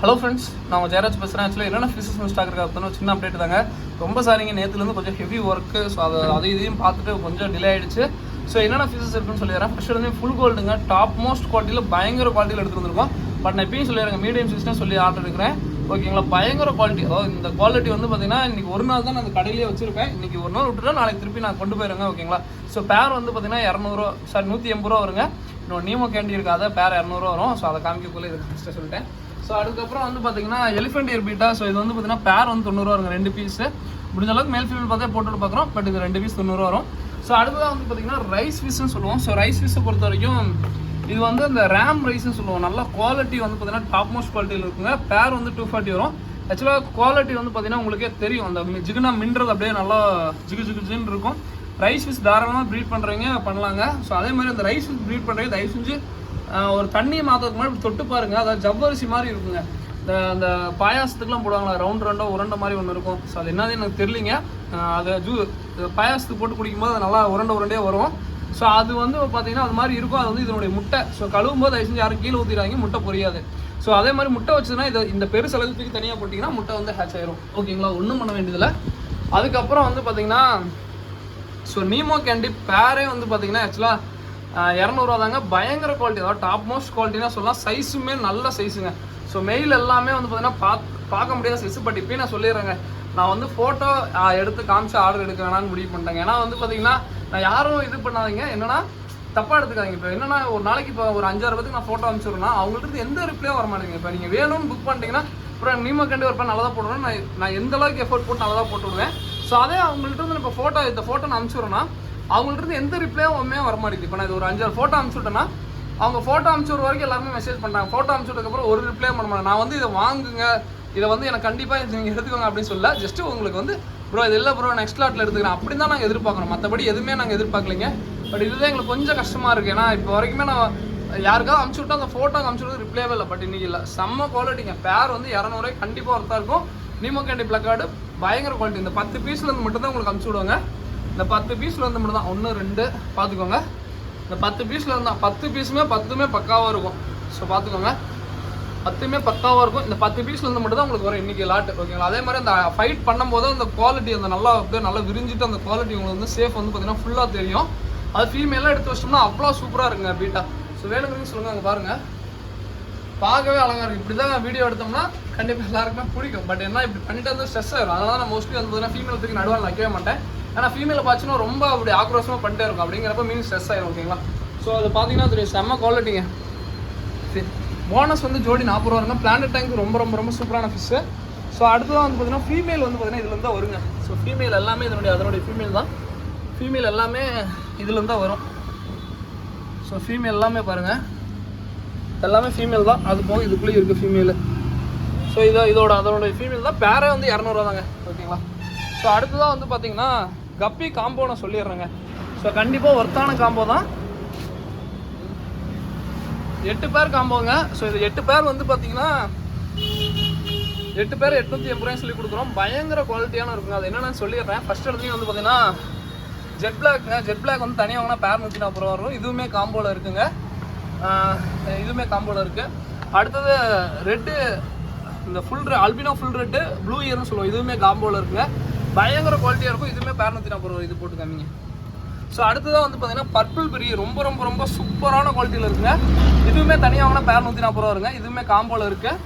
Hello friends, நான் ஜெயராஜ் பேசுகிறேன். ஆக்சுவலாக என்னென்ன ஃபிஷஸ் ஸ்டாக் இருக்கா அப்படின்னு சின்ன அப்டேட் தாங்க. ரொம்ப சாரிங்க, நேற்றுலேருந்து கொஞ்சம் ஹெவி ஒர்க்கு. ஸோ அதை இதையும் பார்த்துட்டு கொஞ்சம் டிலே ஆகிடுச்சு. ஸோ என்னென்ன ஃபிஷஸ் இருக்குன்னு சொல்லிடுறேன். ஃபஸ்ட்டு வந்து ஃபுல் கோல்டுங்க, டாப் மோஸ்ட் குவாலிட்டியில் பயங்கர குவாலிட்டியில் எடுத்துகிட்டு வந்திருக்கோம். பட் நான் எப்பயும் சொல்லிடுறேங்க, மீடியம் ஃபிஷ்னே சொல்லி ஆர்டர் எடுக்கிறேன். ஓகேங்களா, பயங்கர குவாலிட்டி. அதாவது இந்த குவாலிட்டி வந்து பார்த்தீங்கன்னா இன்றைக்கி ஒரு நாள் தான் நான் அந்த கடையிலேயே வச்சிருப்பேன். இன்றைக்கி ஒரு நாள் விட்டுட்டா நாளைக்கு திருப்பி நான் கொண்டு போயிருங்க. ஓகேங்களா, ஸோ பேர் வந்து பார்த்தீங்கன்னா 180 ரூபா வருங்க. இன்னொரு நீமோ கேண்டி இருக்காத பேர் 200 வரும். ஸோ அதை காமிக்கக்குள்ளே இதுக்கு ஃபஸ்ட்டு சொல்லிட்டேன். ஸோ அதுக்கப்புறம் வந்து பார்த்தீங்கன்னா எலிஃபென்ட் இயர் பீட்டா. ஸோ இது வந்து பார்த்தீங்கன்னா பேர் வந்து 90 வருங்க, 2 பீஸு. முடிஞ்ச அளவுக்கு மேல் ஃபீமேல் பார்த்தா போட்டு பார்க்குறோம். பட் இது 2 பீஸ் 90 வரும். ஸோ அடுத்ததாக வந்து பார்த்தீங்கன்னா ரைஸ் ஃபிஷ்னு சொல்லுவோம். ஸோ ரைஸ் ஃபிஷ்ஷை பொறுத்த வரைக்கும் இது வந்து இந்த ரேம் ரைஸ்ன்னு சொல்லுவோம். நல்ல குவாலிட்டி வந்து பார்த்தீங்கன்னா டாப் மோஸ்ட் குவாலிட்டியில் இருக்குங்க. பேர் வந்து 240 வரும். ஆக்சுவலாக குவாலிட்டி வந்து பார்த்தீங்கன்னா உங்களுக்கே தெரியும், அந்த ஜிகுனா மின்றது அப்படியே நல்லா ஜிகுன்னு இருக்கும். ரைஸ் ஃபிஷ் தாராளமாக ப்ரீட் பண்ணுறவங்க பண்ணலாங்க. ஸோ அதே மாதிரி அந்த ரைஸ் ஃபிஷ் ப்ரீட் பண்ணுறவங்க தயவு செஞ்சு ஒரு தண்ணியை மாற்றதுக்கு மாதிரி தொட்டு பாருங்கள். அதாவது ஜவ்வரிசி மாதிரி இருக்குங்க. அந்த பாயாசத்துக்குலாம் போடுவாங்களா, ரவுண்டாக உருண்டை மாதிரி ஒன்று இருக்கும். ஸோ அது என்னது எனக்கு தெரியலிங்க. அதை பாயாசத்துக்கு போட்டு குடிக்கும்போது அது நல்லா உருண்டையாக வரும். ஸோ அது வந்து பார்த்தீங்கன்னா அது மாதிரி இருக்கும். அது வந்து இதனுடைய முட்டை. ஸோ கழுவும் போது தயவு செஞ்சு யாரும் கீழே ஊற்றிடுறாங்க, முட்டை பொரியாது. ஸோ அதே மாதிரி முட்டை வச்சுன்னா இந்த பெருசு அளவுக்கு தனியாக போட்டிங்கன்னா முட்டை வந்து ஹேட்ச் ஆயிரும். ஓகேங்களா, ஒன்றும் பண்ண வேண்டியதில்லை. அதுக்கப்புறம் வந்து பார்த்தீங்கன்னா ஸோ நீமோ கேண்டி பேரே வந்து பார்த்தீங்கன்னா ஆக்சுவலாக 200 தாங்க. பயங்கர குவாலிட்டி, அதாவது டாப் மோஸ்ட் குவாலிட்டினா சொல்லலாம். சைஸுமே நல்ல சைஸுங்க. ஸோ மெயில் எல்லாமே வந்து பார்த்தீங்கன்னா பார்க்க முடியாத சைஸு. பட் இப்போயும் நான் சொல்லிடுறேங்க, நான் வந்து ஃபோட்டோ எடுத்து காமிச்சு ஆர்டர் எடுக்க வேணான்னு முடிவு பண்ணிட்டேங்க. ஏன்னா வந்து பார்த்தீங்கன்னா நான் யாரும் இது பண்ணாதீங்க, என்னன்னா தப்பாக எடுத்துக்காதீங்க. இப்போ என்னன்னா ஒரு நாளைக்கு இப்போ ஒரு 5-6 பேருக்கு நான் ஃபோட்டோ அனுப்பிச்சுடுறேன்னா அவங்கள்ட்ட எந்த ரிப்ளையும் வர மாட்டேங்க. இப்போ நீங்கள் வேணும்னு புக் பண்ணிட்டீங்கன்னா அப்புறம் நீமோ கேண்டி ஒரு பேர் நல்லா தான் போட்டுருவேன். நான் எந்த அளவுக்கு எஃபோர்ட் போட்டு நல்லா தான் போட்டு விடுவேன். ஸோ அதே அவங்கள்ட்ட இருந்து இப்போ இந்த ஃபோட்டோ நான் அனுப்பிச்சுடுறேன்னா அவங்கள்ட்ட இருந்து எந்த ரிப்ளையும் வர மாட்டேங்குது. இப்போ நான் இது ஒரு 5-6 ஃபோட்டோ அனுப்பிச்சுட்டேன்னா அவங்க ஃபோட்டோ அனுப்பிச்சுடுற வரைக்கும் எல்லாருமே மெசேஜ் பண்ணுறாங்க. ஃபோட்டோ அனுப்பிச்சுட்டதுக்கப்புறம் ஒரு ரிப்ளை பண்ண மாட்டேன். நான் வந்து இதை வாங்குங்க, இதை வந்து எனக்கு கண்டிப்பாக நீங்கள் எடுத்துக்கோங்க அப்படின்னு சொல்ல, ஜஸ்ட்டு உங்களுக்கு வந்து ப்ரோ இது இல்லை ப்ரோ நெக்ஸ்ட் லாட்டில் எடுத்துக்கிறேன் அப்படி தான் நாங்கள் எதிர்பார்க்குறோம். மற்றபடி எதுவுமே நாங்கள் எதிர்பார்க்கலைங்க. பட் இதுதான் எங்களுக்கு கொஞ்சம் கஷ்டமாக இருக்குது. ஏன்னா இப்போ வரைக்குமே நான் யாருக்காவது அனுப்பிச்சு விட்டா அந்த ஃபோட்டோ அனுப்பிச்சுடுறது ரிப்ளைவே இல்லை. பட் இன்றைக்கி இல்லை, செம்ம குவாலிட்டிங்க. பேர் வந்து 200 கண்டிப்பாக ஒர்த்தாக இருக்கும். நீமோ கேண்டி பிளக்கார்டு பயங்கர குவாலிட்டி. இந்த 10 பீஸ்லேருந்து மட்டும் தான் உங்களுக்கு அனுப்பிச்சு விடுவாங்க. இந்த 10 பீஸ்லேருந்து மட்டும் தான், 1 2 பார்த்துக்கோங்க. இந்த 10 பீஸில் இருந்தால் 10 பீஸுமே 10மே பக்காவாக இருக்கும். ஸோ பார்த்துக்கோங்க, 10மே பக்காவாக இருக்கும். இந்த 10 பீஸ்லேருந்து மட்டும் தான் உங்களுக்கு வரும் இன்றைக்கி லாட்டு. ஓகேங்களா, அதே மாதிரி அந்த ஃபைட் பண்ணும்போது அந்த குவாலிட்டி அந்த நல்லா விரிஞ்சிட்டு அந்த குவாலிட்டி உங்களுக்கு வந்து சேஃப் வந்து பார்த்தீங்கன்னா ஃபுல்லாக தெரியும். அது ஃபீமேலாக எடுத்து வச்சிட்டோம்னா அவ்வளோ சூப்பராக இருக்குங்க பீட்டா. ஸோ வேணுங்கிறீங்க சொல்லுங்கள், அங்கே பாருங்கள், பார்க்கவே அழகாக இருக்குது. இப்படி தான் வீடியோ எடுத்தோம்னா கண்டிப்பாக எல்லாருக்குமே பிடிக்கும். பட் என்ன இப்படி பண்ணிட்டு வந்து ஸ்ட்ரெஸ் ஆகிடும். அதனால நான் மோஸ்ட்லி வந்து பார்த்தீங்கன்னா ஃபீமேல் தூக்கி நடுவால் வைக்கவே மாட்டேன். ஆனால் ஃபீமேலை பார்த்துன்னா ரொம்ப அப்படி ஆக்ரோஷமாக பண்ணிட்டே இருக்கும். அப்படிங்கிறப்ப மீன் ஸ்ட்ரெஸ் ஆகிடும். ஓகேங்களா, ஸோ அது பார்த்தீங்கன்னா அது செம்ம குவாலிட்டிங்க. சரி, போனஸ் வந்து ஜோடி 40 ரூபா இருக்கும். பிளானட் டேங்க் ரொம்ப ரொம்ப ரொம்ப சூப்பரான ஃபிஷ்ஷு. ஸோ அடுத்ததான் வந்து பார்த்தீங்கன்னா ஃபீமேல் வந்து பார்த்தீங்கன்னா இதுலேருந்து தான் வருங்க. ஸோ ஃபீமேல் எல்லாமே அதனுடைய ஃபீமேல் தான். ஃபீமேல் எல்லாமே இதுலேருந்து தான் வரும். ஸோ ஃபீமேல் எல்லாமே பாருங்கள், எல்லாமே ஃபீமேல் தான். அது போக இதுக்குள்ளேயும் இருக்குது ஃபீமேலு. ஸோ அதனுடைய ஃபீமேல் தான். பேரே வந்து 200 தாங்க. ஓகேங்களா, ஸோ அடுத்ததாக வந்து பார்த்தீங்கன்னா கப்பி காம்போ நான் சொல்லிடுறேங்க. ஸோ கண்டிப்பாக ஒர்த்தான காம்போ தான். 8 பேர் காம்போங்க. ஸோ இது 8 பேர் வந்து பார்த்தீங்கன்னா 8 பேர் 880 ரூபாய் சொல்லி கொடுக்குறோம். பயங்கர குவாலிட்டியான இருக்குங்க. அது என்னென்னு சொல்லிடுறேன். ஃபஸ்ட் இடத்துலையும் வந்து பார்த்தீங்கன்னா ஜெட் பிளாக் வந்து தனியாக வாங்கினா பேர் 140 ரூபா வரும். இதுவுமே காம்போவில் இருக்குங்க. இதுவுமே காம்போவில் இருக்குது. அடுத்தது ரெட்டு, இந்த அல்பினோ ஃபுல் ரெட்டு ப்ளூ இயர்னு சொல்லுவோம். இதுவுமே காம்போவில் இருக்குங்க. பயங்கர குவாலிட்டியாக இருக்கும். இதுவுமே பேர் 140 ரூபா. இது போட்டு காமிங்க. ஸோ அடுத்ததாக வந்து பார்த்தீங்கன்னா பர்பிள் பெரிய ரொம்ப ரொம்ப ரொம்ப சூப்பரான குவாலிட்டியில் இருக்குங்க. இதுவுமே தனியாக வாங்கினா பேர் 140 ரூபா வருங்க. இதுவுமே காம்போவில் இருக்குது.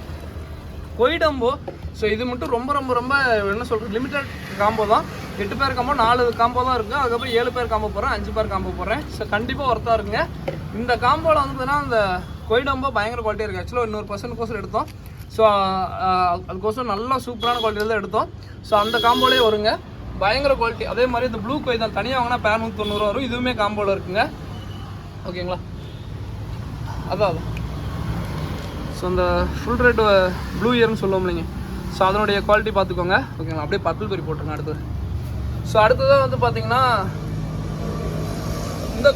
கொய்டம்போ. ஸோ இது மட்டும் ரொம்ப ரொம்ப ரொம்ப என்ன சொல்கிறது, லிமிட்டட் காம்போ தான். 8 பேர் காம்போ, 4 காம்போ தான் இருக்குது. அதுக்கப்புறம் 7 பேர் காம்போ போடுறேன், 5 பேர் காம்போ போடுறேன். ஸோ கண்டிப்பாக ஒர்த்தாக இருக்குங்க. இந்த காம்போவில் வந்து பார்த்தீங்கன்னா அந்த கொய்டம்போ பயங்கர குவாலிட்டியாக இருக்குது. ஆக்சுவலாக இன்னொரு பர்சன்ட்கோசம் எடுத்தோம். ஸோ அதுக்கோசம் நல்லா சூப்பரான குவாலிட்டியில் தான் எடுத்தோம். ஸோ அந்த காம்போலேயே வருங்க, பயங்கர குவாலிட்டி. அதே மாதிரி இந்த ப்ளூ கொய் தான் தனியாக வாங்கினா பேர் 190 ரூபா வரும். இதுவுமே காம்போவில் இருக்குங்க. ஓகேங்களா, அதான் ஸோ இந்த ஃபுல் ரெட் ப்ளூ இயர்னு சொல்லுவோம் இல்லைங்க. ஸோ அதனுடைய குவாலிட்டி பார்த்துக்கோங்க. ஓகேங்களா, அப்படியே பர்பிள் பெரி போட்டுருங்க அடுத்தது. ஸோ அடுத்ததாக வந்து பார்த்தீங்கன்னா இந்த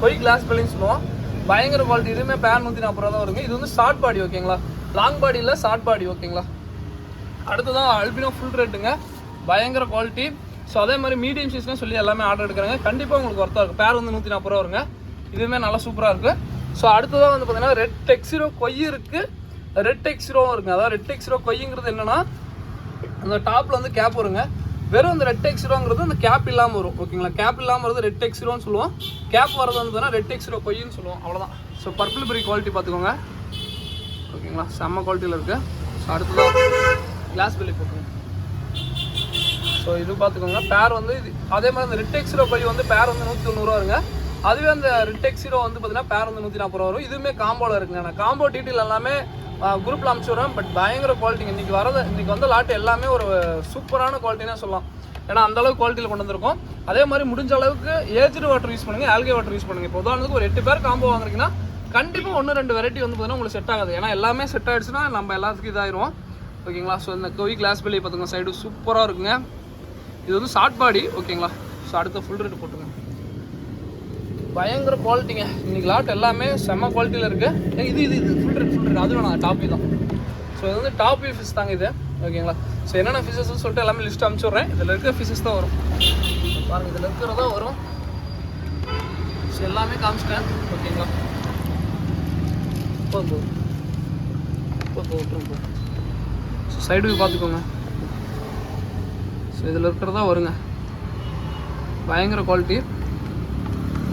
கொய் கிளாஸ் பெல்லின்னு சொல்லுவோம். பயங்கர குவாலிட்டி. இதுவுமே பேர் 140 ரூபா தான் வருங்க. இது வந்து ஷார்ட் பாடி. ஓகேங்களா, லாங் பாடி இல்லை, ஷார்ட் பாடி. ஓகேங்களா, அடுத்ததான் அல்பினோ ஃபுல் ரெட்டுங்க. பயங்கர குவாலிட்டி. ஸோ அதே மாதிரி மீடியம் சைஸ்லாம் சொல்லி எல்லாமே ஆர்டர் எடுக்கிறாங்க. கண்டிப்பாக உங்களுக்கு ஒர்த்தாக இருக்கும். பேர் வந்து 140 ரூபா வருங்க. இதுவுமே நல்லா சூப்பராக இருக்குது. ஸோ அடுத்ததாக வந்து பார்த்தீங்கன்னா ரெட் டெக்ஸிரோ கொய் இருக்குது. ரெட் டெக்ஸ்ரோவும் இருக்குங்க. அதாவது ரெட் டெக்ஸ்ரோ கொய்ங்கிறது என்னன்னா அந்த டாப்பில் வந்து கேப் வருங்க. வெறும் இந்த ரெட் டெக்ஸ்ரோங்கிறது அந்த கேப் இல்லாமல் வரும் ஓகேங்களா. கேப் இல்லாமல் வருது ரெட் டெக்ஸ்ரோன்னு சொல்லுவோம். கேப் வரது வந்து ரெட் டெக்ஸ்ரோ கொய்ன்னு சொல்லுவோம். அவ்வளோதான். ஸோ பர்பிள் பெரி குவாலிட்டி பார்த்துக்கோங்க ஓகேங்களா. செம்ம குவாலிட்டியில் இருக்குது. ஸோ அடுத்ததான் கிளாஸ் பெல்லி போட்டுருங்க. ஸோ இது பார்த்துக்கோங்க. பேர் வந்து இது அதே மாதிரி அந்த ரெட் டெக்ஸ்ரோ கொய் வந்து பேர் வந்து 190 வருங்க. அதுவே அந்த ரெட் டெக்ஸ்ரோ வந்து பார்த்தீங்கன்னா பேர் வந்து 140 வரும். இதுவுமே காம்போவில் இருக்குங்க. நான் காம்போ டீட்டெயில் எல்லாமே குரூப்பில் அனுப்பிச்சுடுறேன். பட் பயங்கர குவாலிட்டிங்க. இன்றைக்கி வந்த லாட்டு எல்லாமே ஒரு சூப்பரான குவாலிட்டினே சொல்லலாம். ஏன்னா அந்தளவுக்கு குவாலிட்டியில் கொண்டு வந்திருக்கோம். அதே மாதிரி முடிஞ்ச அளவுக்கு ஏஜ்டு வாட்டர் யூஸ் பண்ணுங்கள், ஆல்கே வாட்டர் யூஸ் பண்ணுங்கள். இப்போ உதாரணத்துக்கு ஒரு 8 பேர் காம்போ வாங்குறீங்கன்னா கண்டிப்பாக 1-2 வெரைட்டி வந்து பார்த்தீங்கன்னா உங்களுக்கு செட் ஆகாது. ஏன்னா எல்லாமே செட் ஆகிடுச்சுன்னா நம்ம எல்லாத்துக்கும் இதாகிடுவோம் ஓகேங்களா. ஸோ இந்த கொய் கிளாஸ் பெல்லி பார்த்துங்க சைடு சூப்பராக இருக்குங்க. இது வந்து ஷார்ட் பாடி ஓகேங்களா. ஸோ அடுத்த ஃபுல் ரேட் போட்டுங்க. பயங்கர குவாலிட்டிங்க. இன்றைக்கி லாட் எல்லாமே செம்ம குவாலிட்டியில் இருக்குது. இது ஃபுல் ரேட் அது வேணாம் டாப் தான். ஸோ இது வந்து டாப் வியூ ஃபிஷ் தாங்க இது ஓகேங்களா. ஸோ என்னென்ன ஃபிஷஸ்ன்னு சொல்லிட்டு எல்லாமே லிஸ்ட் அனுப்பிச்சுட்றேன். இதில் இருக்க ஃபிஷஸ் தான் வரும் பாருங்கள். இதில் இருக்கிறதா வரும். ஸோ எல்லாமே காமிச்சிட்டேன் ஓகேங்களா. போதும் ஸோ சைடு வியூ பார்த்துக்கோங்க. ஸோ இதில் இருக்கிறதா வருங்க. பயங்கர குவாலிட்டி.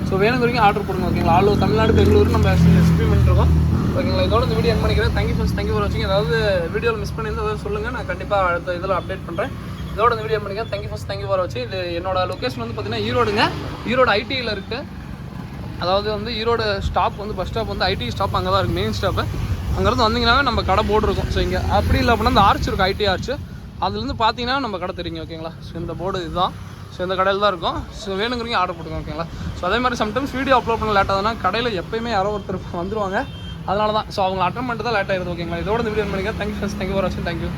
ஸோ வேணுங்கிறீங்க ஆர்டர் போடுங்க ஓகேங்களா. ஆல் ஓவர் தமிழ்நாடு பெங்களூர் நம்ம ஷிப்பிங் பண்ணிருக்கோம் ஓகேங்களா. இதோட இந்த வீடியோ என் பண்ணிக்கிறேன். தேங்க்யூ ஃபார் வாட்சிங். ஏதாவது வீடியோவில் மிஸ் பண்ணியிருந்தால் அதாவது சொல்லுங்கள். நான் கண்டிப்பாக அடுத்த இதில் அப்டேட் பண்ணுறேன். இதோட இந்த வீடியோ பண்ணிக்கிறேன். தேங்க்யூ ஃபார் வாட்சிங். இது என்னோட லொக்கேஷன் வந்து பார்த்தீங்கன்னா ஈரோடுங்க. ஈரோடு ஐடியில் இருக்குது. அதாவது வந்து ஈரோடு ஸ்டாப் வந்து பஸ் ஸ்டாப் வந்து ஐடி ஸ்டாப் அங்கே தான் இருக்குது, மெயின் ஸ்டாப்பு. அங்கேருந்து வந்தீங்கன்னா நம்ம கடை போர்டு இருக்கும். ஸோ இங்கே அப்படி இல்லை அப்படின்னா அந்த ஆர்ச் இருக்கும், ஐடி ஆர்ச். அதுலேருந்து பார்த்தீங்கன்னா நம்ம கடை தெரியுங்க ஓகேங்களா. ஸோ இந்த போர்டு இதுதான். ஸோ இந்த கடையில் தான் இருக்கும். ஸோ வேணுங்கிறீங்க ஆர்டர் போட்டுங்க ஓகேங்களா. ஸோ அதே மாதிரி சம்டைம்ஸ் வீடியோ அப்லோட் பண்ண லேட் ஆகுதுன்னா கடையில் எப்போயுமே யாரோ ஒருத்தர் வந்துருவாங்க. அதனால தான். ஸோ அவங்க அட்டன் பண்ணிட்டு தான் லேட் ஆகிடுது ஓகேங்களா. இதோட இந்த வீடியோ பண்ணிக்கிறேன். தேங்க்யூ ஃபார் வாட்சிங். தேங்க்யூ.